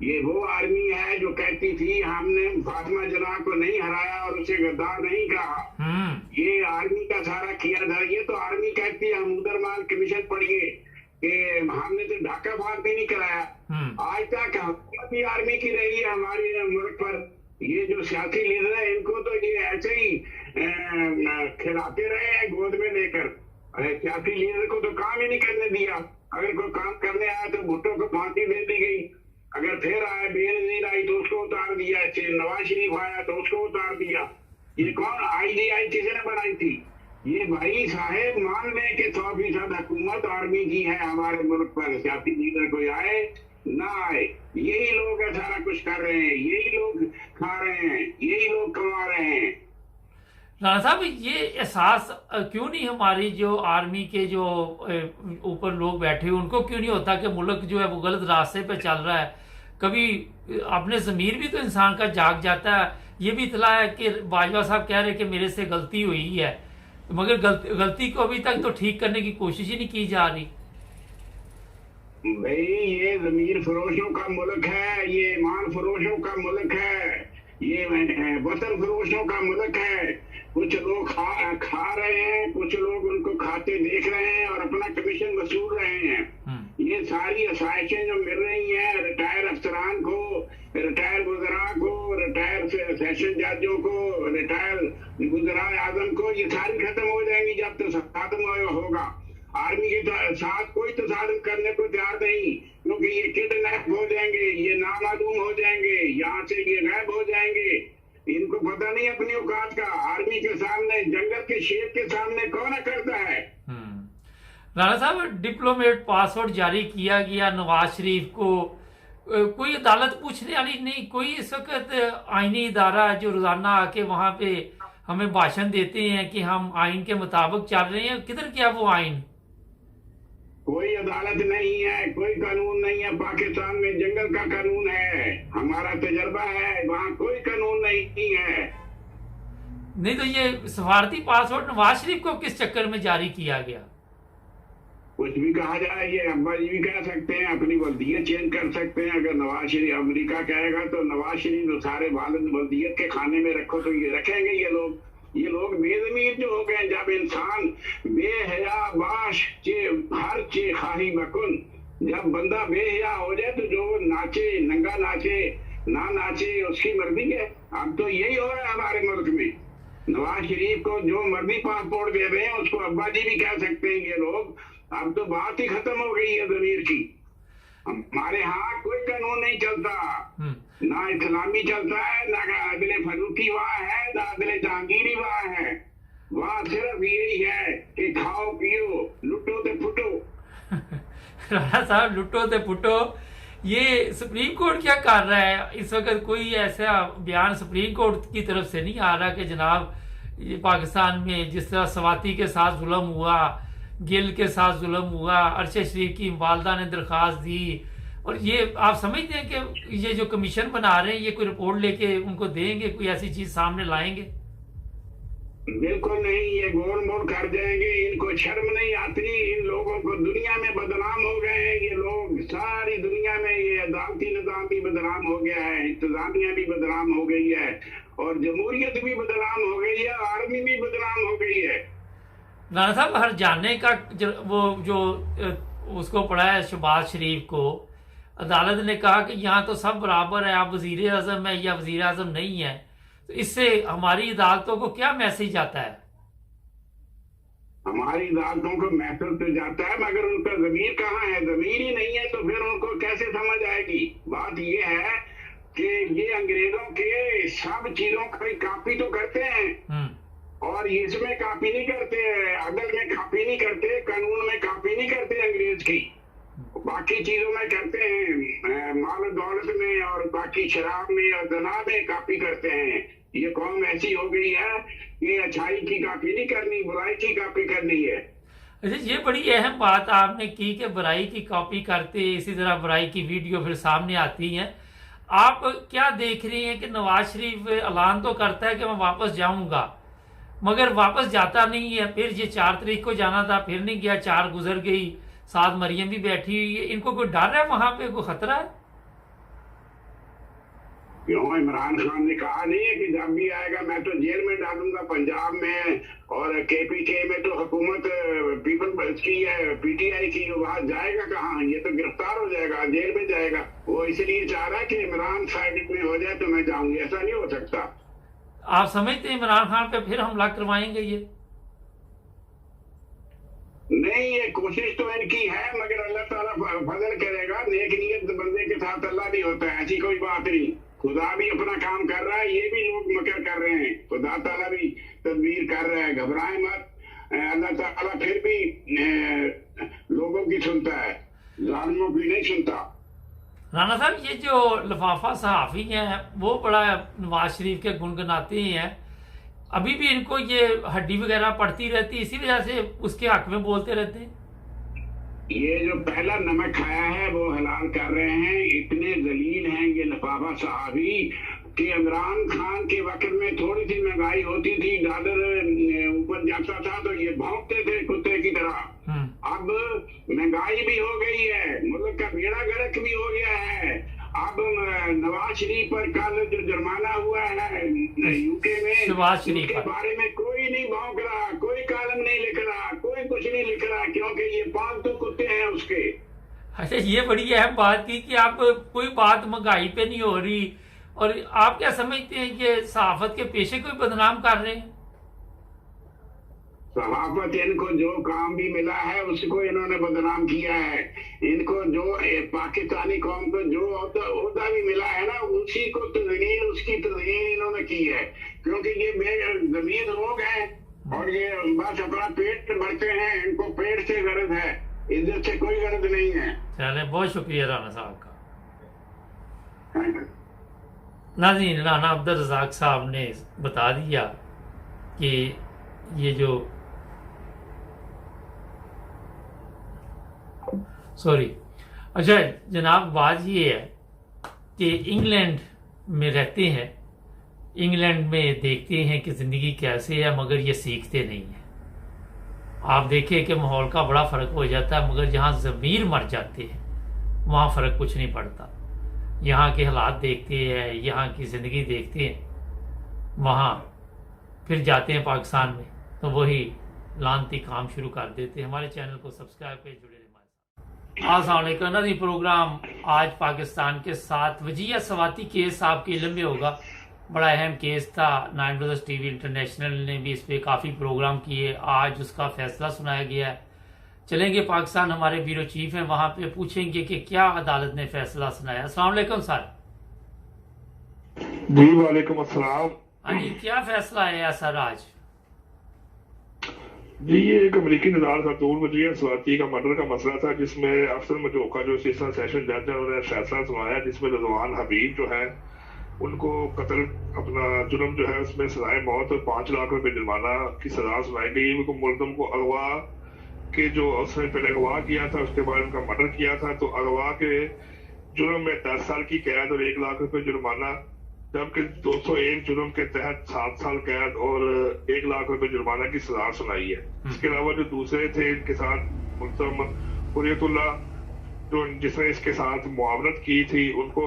ये वो आर्मी है जो कहती थी हमने फातिमा जना को नहीं हराया और उसे गद्दार नहीं कहा। ये आर्मी का सारा किया था। ये तो आर्मी कहती है, हम उदरमान कमीशन पढ़िए कि हमने तो ढाका फाड़ भी नहीं कराया। आज तक हुकूमत भी आर्मी की रही है हमारे मुल्क पर। ये जो सियासी लीडर है इनको तो ये ऐसे ही खिलाते रहे हैं गोद में लेकर। सियासी लीडर को तो काम ही नहीं करने दिया। अगर कोई काम करने आया तो भुट्टो को फांसी दे दी गई, अगर फिर आया बेनजीर आई तो उसको उतार दिया, नवाज शरीफ आया तो उसको उतार दिया। ये कौन IGI किसने बनाई थी? ये भाई साहेब मान लें कि 100% हुकूमत आर्मी की है हमारे मुल्क पर। सियासी लीडर कोई आए ना आए, यही लोग सारा कुछ कर रहे हैं, यही लोग खा रहे हैं, यही लोग कमा रहे हैं। राणा साहब, ये एहसास क्यों नहीं हमारी जो आर्मी के जो ऊपर लोग बैठे हुए उनको क्यों नहीं होता कि मुल्क जो है वो गलत रास्ते पे चल रहा है? कभी अपने ज़मीर भी तो इंसान का जाग जाता है। ये भी इतला है कि बाजवा साहब कह रहे कि मेरे से गलती हुई है, मगर गलती को अभी तक तो ठीक करने की कोशिश ही नहीं की जा रही। भाई ये ज़मीर फरोशों का मुल्क है, ये ईमान फरोशों का मुल्क है, ये वतन फरोशों का मुल्क है। कुछ लोग खा रहे हैं, कुछ लोग उनको खाते देख रहे हैं और अपना कमीशन वसूल रहे हैं। ये सारी आसाइशें जो मिल रही हैं रिटायर अफसरान को, रिटायर वज़रा को, रिटायर सेशन जजों को, रिटायर वज़राए आज़म को, ये सारी खत्म हो जाएंगी जब तक खत्म होगा। आर्मी के साथ कोई तसादम करने को तैयार नहीं, क्योंकि ये किडनैप हो जाएंगे, ये नामालूम हो जाएंगे, यहाँ से ये गायब हो जाएंगे। इनको पता नहीं अपनी औकात का। आर्मी के सामने, जंगल के शेर के सामने कौन करता है? राणा साहब, डिप्लोमेट पासवर्ड जारी किया गया नवाज शरीफ को, कोई अदालत पूछने वाली नहीं, कोई इस वक्त आईनी इदारा जो रोजाना आके वहां पे हमें भाषण देते हैं कि हम आइन के मुताबिक चल रहे हैं, किधर क्या वो आइन? कोई अदालत नहीं है, कोई कानून नहीं है। पाकिस्तान में जंगल का कानून है, हमारा तजर्बा है, वहाँ कोई कानून नहीं है। नहीं तो ये सफारती पासवर्ड नवाज शरीफ को किस चक्कर में जारी किया गया? कुछ भी कहा जाए, ये अब्बा जी भी कह सकते हैं, अपनी वल्दियत चेंज कर सकते हैं। अगर नवाज शरीफ अमेरिका कहेगा तो नवाज शरीफ तो सारे वालिद वल्दियत के खाने में रखो तो ये रखेंगे। ये लोग बेज़मीर जो हो गए। जब इंसान बेहया बाश चे हर चे खाही बकुन, जब बंदा बेहया हो जाए तो जो नाचे नंगा नाचे ना नाचे उसकी मर्जी है। अब तो यही हो रहा है हमारे मुल्क में। नवाज शरीफ को जो मर्जी पासपोर्ट दे रहे हैं उसको अब्बा जी भी कह सकते हैं ये लोग। अब तो बात ही खत्म हो गई है ज़मीर की। हमारे यहाँ कोई कानून नहीं चलता, ना इस्लामी चलता है, ना अदले फरूकी वहाँ है, ना अदले जहांगीरी वहाँ है। वहाँ सिर्फ यही है कि खाओ पियो लुटो ते फुटो। राणा साहब, लुटो ते फुटो, ये सुप्रीम कोर्ट क्या कर रहा है इस वक्त? कोई ऐसा बयान सुप्रीम कोर्ट की तरफ से नहीं आ रहा कि जनाब ये पाकिस्तान में जिस तरह स्वाति के साथ जुल्म हुआ, गिल के साथ जुल्म हुआ, अरशद शरीफ की वालदा ने दरख्वास्त दी, और ये आप समझते हैं कि ये जो कमीशन बना रहे हैं ये कोई रिपोर्ट लेके उनको देंगे, कोई ऐसी चीज सामने लाएंगे? बिल्कुल नहीं, ये गोल मोल कर देंगे। इनको शर्म नहीं आती, इन लोगों को दुनिया में बदनाम हो गए हैं ये लोग, सारी दुनिया में ये अदालती निजाम भी बदनाम हो गया है, इंतजामिया भी बदनाम हो गई है, और जमहूरियत भी बदनाम हो गई है, आर्मी भी बदनाम हो गई है। राणा साहब, हर जानने का वो जो उसको पड़ा है शहबाज शरीफ को, अदालत ने कहा कि यहाँ तो सब बराबर है, आप वजीर आजम है या वजीर आजम नहीं है, तो इससे हमारी अदालतों को क्या मैसेज आता है? हमारी अदालतों को मैसेज तो जाता है, मगर उनका जमीर कहाँ है? जमीर ही नहीं है तो फिर उनको कैसे समझ आएगी? बात ये है कि ये अंग्रेजों के सब चीजों की कॉपी तो करते हैं, और इसमें कॉपी नहीं करते, अदल में कॉपी नहीं करते, कानून में कॉपी नहीं करते अंग्रेज की, बाकी चीजों में करते हैं, माल दौलत में और बाकी शराब में और जना में कॉपी करते हैं। ये कौम ऐसी हो गई है कि अच्छाई की कॉपी नहीं करनी, बुराई की कॉपी करनी है। अच्छा, ये बड़ी अहम बात आपने की कि बुराई की कॉपी करते, इसी तरह बुराई की वीडियो फिर सामने आती है। आप क्या देख रही हैं कि नवाज शरीफ ऐलान तो करता है कि मैं वापस जाऊंगा, मगर वापस जाता नहीं है। फिर ये 4 तारीख को जाना था, फिर नहीं गया, 4 गुजर गई, साथ मरियम भी बैठी हुई है। इनको कोई डर है वहां पे, कोई खतरा है? क्यों? इमरान खान ने कहा नहीं है कि जब भी आएगा मैं तो जेल में डालूंगा पंजाब में, और केपीके में तो हुकूमत पीपल्स की है, पीटीआई की, वहां जाएगा कहाँ? ये तो गिरफ्तार हो जाएगा, जेल में जाएगा। वो इसलिए चाह रहा है कि इमरान साइड में हो जाए तो मैं जाऊंगी, ऐसा नहीं हो सकता। आप समझते हैं इमरान खान पे फिर हमला करवाएंगे ये? नहीं, ये कोशिश तो इनकी है, मगर अल्लाह ताला फजल करेगा। नेक नियत बंदे के साथ अल्लाह नहीं होता है, ऐसी कोई बात नहीं। खुदा भी अपना काम कर रहा है, ये भी लोग मकर कर रहे हैं, खुदा ताला भी तदबीर कर रहा है। घबराए मत, अल्लाह ताला फिर भी लोगों की सुनता है, जालिमों की नहीं सुनता। राणा साहब, ये जो लिफाफा सहाफी हैं वो बड़ा नवाज शरीफ के गुनगुनाते हैं, अभी भी इनको ये हड्डी वगैरह पड़ती रहती, इसी वजह से उसके हक में बोलते रहते हैं। ये जो पहला नमक खाया है वो हलाल कर रहे हैं। इतने जलील हैं ये लिफाफा सहाफी कि इमरान खान के वक्त में थोड़ी सी महंगाई होती थी, डॉलर ऊपर जाता था तो ये भौंकते थे कुत्ते की तरह। अब महंगाई भी हो गई है, मुल्क का बेड़ा गर्क भी हो गया है। अब नवाज शरीफ पर कल जो जुर्माना हुआ है यूके में, उसके बारे में कोई नहीं भौंक रहा, कोई कालम नहीं लिख रहा, कोई कुछ नहीं लिख रहा, क्योंकि ये पालतू कुत्ते हैं उसके। अच्छा, ये बड़ी अहम बात की कि आप कोई बात महंगाई पे नहीं हो रही, और आप क्या समझते हैं कि सहाफत के पेशे को बदनाम कर रहे हैं? सहाफत, इनको जो काम भी मिला है उसको इन्होंने बदनाम किया है। इनको जो पाकिस्तानी कौम को जो ओहदा भी मिला है ना, उसी को तज़लील, उसकी तज़लील इन्होंने की है, क्योंकि ये बेज़मीर लोग हैं और ये बस अपना पेट भरते हैं। इनको पेट से गर्ज है, इज्जत से कोई गर्ज नहीं है। चले, बहुत शुक्रिया राणा साहब का। नाज़रीन, राणा अब्दुल रज़ाक साहब ने बता दिया कि ये जो अच्छा जनाब, बात ये है कि इंग्लैंड में रहते हैं, इंग्लैंड में देखते हैं कि ज़िंदगी कैसे है, मगर ये सीखते नहीं हैं। आप देखें कि माहौल का बड़ा फ़र्क हो जाता है, मगर जहाँ ज़मीर मर जाते हैं वहाँ फ़र्क कुछ नहीं पड़ता। यहाँ के हालात देखते हैं, यहाँ की ज़िंदगी देखते हैं, वहाँ फिर जाते हैं पाकिस्तान में तो वही लानती काम शुरू कर देते हैं। हमारे चैनल को सब्सक्राइब कर जुड़े रहे। अस्सलाम वालेकुम नाज़रीन, प्रोग्राम आज पाकिस्तान के साथ वजीह स्वाति केस आपके इल्म में होगा। बड़ा अहम केस था, 9 टीवी इंटरनेशनल ने भी इस पर काफ़ी प्रोग्राम किए। आज उसका फैसला सुनाया गया है। चलेंगे पाकिस्तान, हमारे ब्यूरो चीफ हैं, वहां पे पूछेंगे कि क्या अदालत ने फैसला सुनाया। अस्सलाम वालेकुम सर। जी वालेकुम अस्सलाम। हाँ जी, क्या फैसला आया सर आज? जी ये एक अमेरिकी निज़ार खातून वजीर स्वाति का मर्डर का मसला था, जिसमें अफसर मजोका जो असिस्टेंट सेशन जज है उन्होंने फैसला सुनाया, जिसमें रिजवान हबीब जो है उनको कत्ल अपना जुर्म जो है उसमें सजाए मौत और 5 लाख रुपए जुर्माना की सजा सुनाई गई। उनको मुल्ज़म को अगवा के जो उसने पहले अगवा किया था उसके बाद उनका मर्डर किया था, तो अगवा के जुर्म में 10 साल की कैद और 1 लाख रुपए जुर्माना, जबकि 201 जुर्म के तहत 7 साल कैद और 1 लाख रुपए जुर्माना की सजा सुनाई है। इसके अलावा जो दूसरे थे इनके साथ मुल्ज़म हुर्रियतुल्लाह जो जिसने इसके साथ मुआवनत की थी, उनको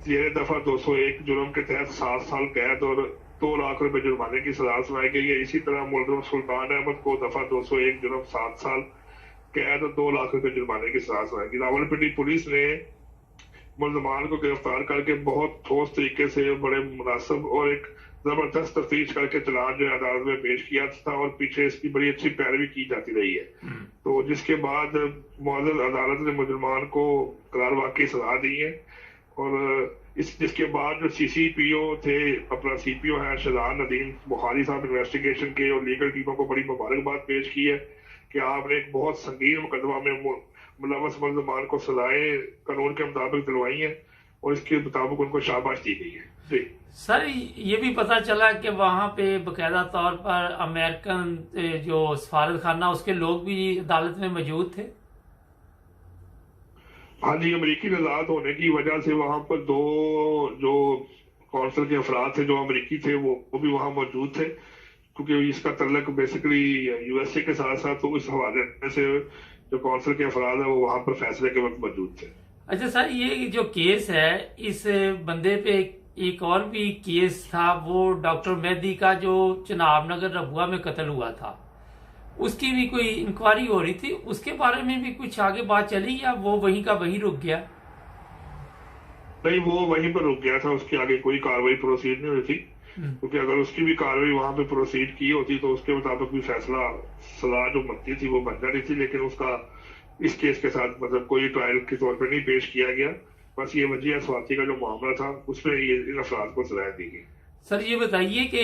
ये दफा 201 जुर्म के तहत 7 साल कैद और 2 लाख रुपए जुर्माने की सजा सुनाई गई है। इसी तरह मुल्ज़म सुल्तान अहमद को दफा 201 जुर्म 7 साल कैद और 2 लाख रुपए जुर्माने की सजा सुनाई गई। रावलपिंडी पुलिस ने मुल्ज़मान को गिरफ्तार करके बहुत ठोस तरीके से बड़े मुनासिब और एक जबरदस्त तफ्तीश करके चलान जो है अदालत में पेश किया था और पीछे इसकी बड़ी अच्छी पैरवी की जाती रही है। तो जिसके बाद मुअज़्ज़ज़ अदालत ने मुल्ज़मान को करार वाक़ई सजा दी है और जिसके बाद जो CCPO थे, अपना CPO है शहजाद नदीम बुखारी साहब, इन्वेस्टिगेशन के और लीगल टीमों को बड़ी मुबारकबाद पेश की है कि आपने एक बहुत संगीन मुकदमा में मुलव्वस मुल्ज़मान को सजाएं कानून के मुताबिक दिलवाई है और इसके मुताबिक उनको शाबाश दी गई है। जी सर, ये भी पता चला कि वहां पे बकायदा तौर पर अमेरिकन जो सफारत खाना उसके लोग भी अदालत में मौजूद थे। हाँ जी, अमेरिकी नज़ात होने की वजह से वहां पर 2 जो कौंसल के अफराद थे जो अमेरिकी थे वो भी वहां मौजूद थे, क्योंकि इसका तल्लक बेसिकली USA के साथ साथ, तो इस हवाले से जो कौंसल के अफराद है वो वहां पर फैसले के वक्त मौजूद थे। अच्छा सर, ये जो केस है इस बंदे पे एक और भी केस था, वो डॉक्टर मेहदी का जो चनाब नगर रबुआ में कत्ल हुआ था, उसकी भी कोई इंक्वायरी हो रही थी, उसके बारे में भी कुछ आगे बात चली या वो वहीं का वहीं रुक गया? नहीं, वो वहीं पर रुक गया था, उसके आगे कोई कार्रवाई प्रोसीड नहीं हुई थी, क्योंकि अगर उसकी भी कार्रवाई वहां पे प्रोसीड की होती तो उसके मुताबिक भी फैसला सजा जो बनती थी वो बन जाती थी, लेकिन उसका इस केस के साथ मतलब कोई ट्रायल के तौर पर नहीं पेश किया गया। बस ये वजीर स्वाति का जो मामला था उसमें ये इन अफराद को सजा दी गई। सर ये बताइए कि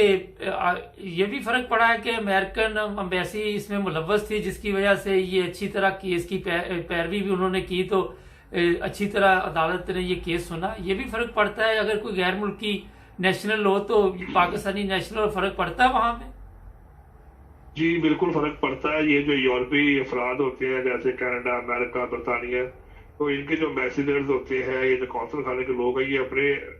ये भी फर्क पड़ा है कि अमेरिकन एम्बेसी इसमें मुलव्वस थी, जिसकी वजह से ये अच्छी तरह केस की पैरवी भी उन्होंने की, तो अच्छी तरह अदालत ने ये केस सुना। ये भी फर्क पड़ता है, अगर कोई गैर मुल्की नेशनल हो तो पाकिस्तानी नेशनल फर्क पड़ता है वहां पे? जी बिल्कुल फर्क पड़ता है। ये जो यूरोपीय अफराद होते हैं जैसे कनाडा, अमेरिका, बरतानिया, तो इनके जो एम्बेसडर्स होते हैं, ये जो कौंसल खाने के लोग हैं, ये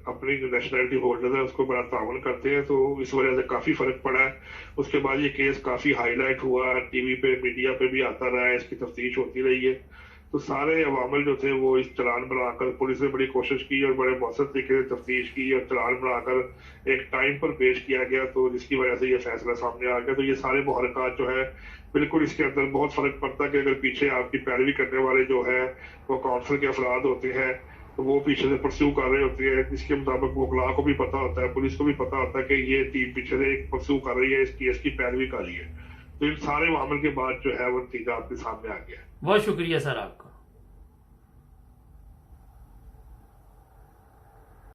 अपनी जो नेशनलिटी होल्डर है उसको बड़ा तावन करते हैं, तो इस वजह से काफी फर्क पड़ा है। उसके बाद ये केस काफी हाईलाइट हुआ, टीवी पे मीडिया पे भी आता रहा है, इसकी तफ्तीश होती रही है। तो सारे अवामल जो थे वो इस चलान बनाकर, पुलिस ने बड़ी कोशिश की और बड़े मौसर तरीके से तफ्तीश की और चलान बनाकर एक टाइम पर पेश किया गया, तो जिसकी वजह से ये फैसला सामने आ गया। तो ये सारे मुहरकात जो है बिल्कुल इसके अंदर बहुत फर्क पड़ता है कि अगर पीछे आपकी पैरवी करने वाले जो है वो कौंसल के अफराद होते हैं तो वो पीछे से परस्यू कर रहे होते हैं, जिसके मुताबिक वकला को भी पता होता है, पुलिस को भी पता होता है कि ये टीम पीछे से एक परस्यू कर रही है, इस केस की पैरवी कर रही है। तो इन सारे मामले के बाद जो है वो नतीजा आपके सामने आ गया। बहुत शुक्रिया सर आपका।